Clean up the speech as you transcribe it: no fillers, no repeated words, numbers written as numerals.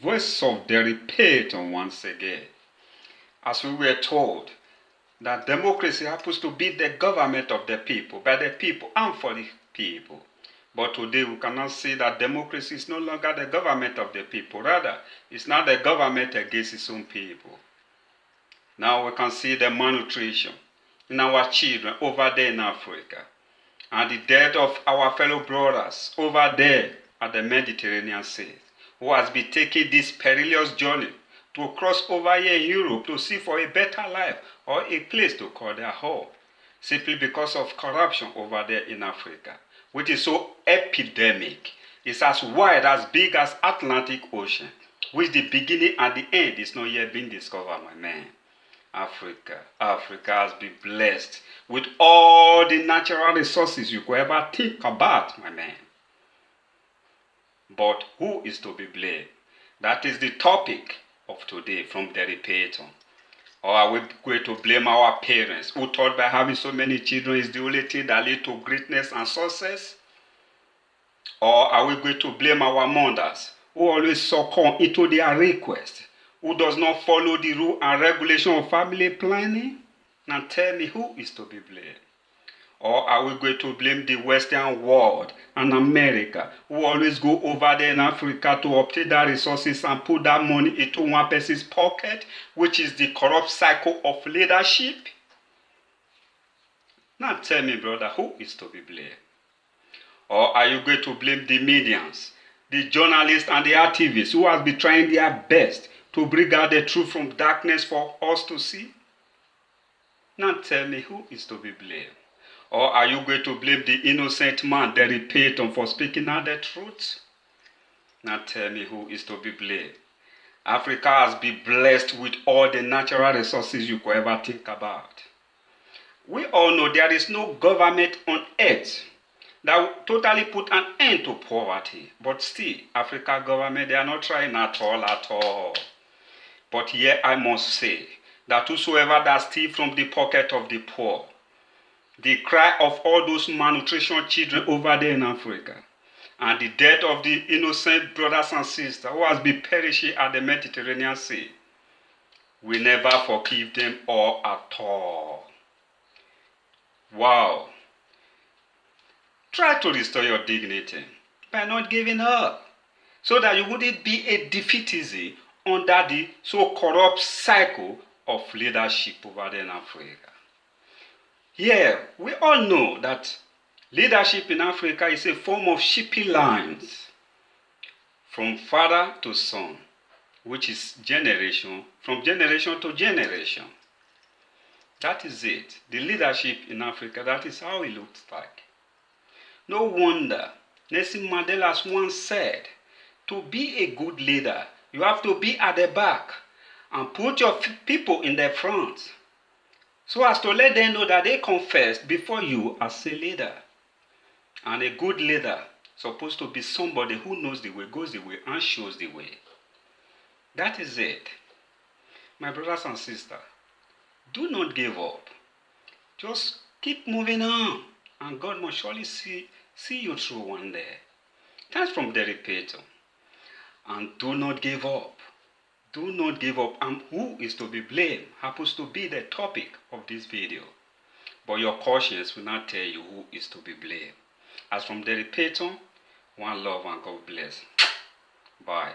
voice of the repeater once again. As we were told that democracy happens to be the government of the people, by the people and for the people. But today we cannot say that democracy is no longer the government of the people. Rather, it's not the government against its own people. Now we can see the malnutrition in our children over there in Africa, and the death of our fellow brothers over there at the Mediterranean Sea, who has been taking this perilous journey to cross over here in Europe to seek for a better life or a place to call their home, simply because of corruption over there in Africa, which is so epidemic. It's as wide, as big as Atlantic Ocean, which the beginning and the end is not yet being discovered, my man. Africa has been blessed with all the natural resources you could ever think about, my man. But who is to be blamed? That is the topic of today from the repeater. Or are we going to blame our parents, who thought by having so many children is the only thing that leads to greatness and success? Or are we going to blame our mothers, who always succumb into their request, who does not follow the rule and regulation of family planning? Now tell me, who is to be blamed? Or are we going to blame the Western world and America, who always go over there in Africa to obtain that resources and put that money into one person's pocket, which is the corrupt cycle of leadership? Now tell me, brother, who is to be blamed? Or are you going to blame the medians, the journalists and the activists who have been trying their best to bring out the truth from darkness for us to see? Now tell me, who is to be blamed? Or are you going to blame the innocent man, the repeater, for speaking out the truth? Now tell me, who is to be blamed? Africa has been blessed with all the natural resources you could ever think about. We all know there is no government on earth that will totally put an end to poverty. But still, Africa government, they are not trying at all. But here I must say that whosoever that steals from the pocket of the poor, the cry of all those malnutrition children over there in Africa, and the death of the innocent brothers and sisters who has been perishing at the Mediterranean Sea, we never forgive them all at all. Wow. Try to restore your dignity by not giving up, so that you wouldn't be a defeatist under the so corrupt cycle of leadership over there in Africa. Yeah, we all know that leadership in Africa is a form of shipping lines from father to son, which is from generation to generation. That is it. The leadership in Africa, that is how it looks like. No wonder Nelson Mandela once said, to be a good leader, you have to be at the back and put your people in the front, so as to let them know that they confess before you as a leader. And a good leader is supposed to be somebody who knows the way, goes the way, and shows the way. That is it. My brothers and sisters, do not give up. Just keep moving on, and God must surely see you through one day. That's from the repeater. And do not give up. Do not give up. And who is to be blamed happens to be the topic of this video. But your conscience will not tell you who is to be blamed. As from the repeater, one love and God bless. Bye.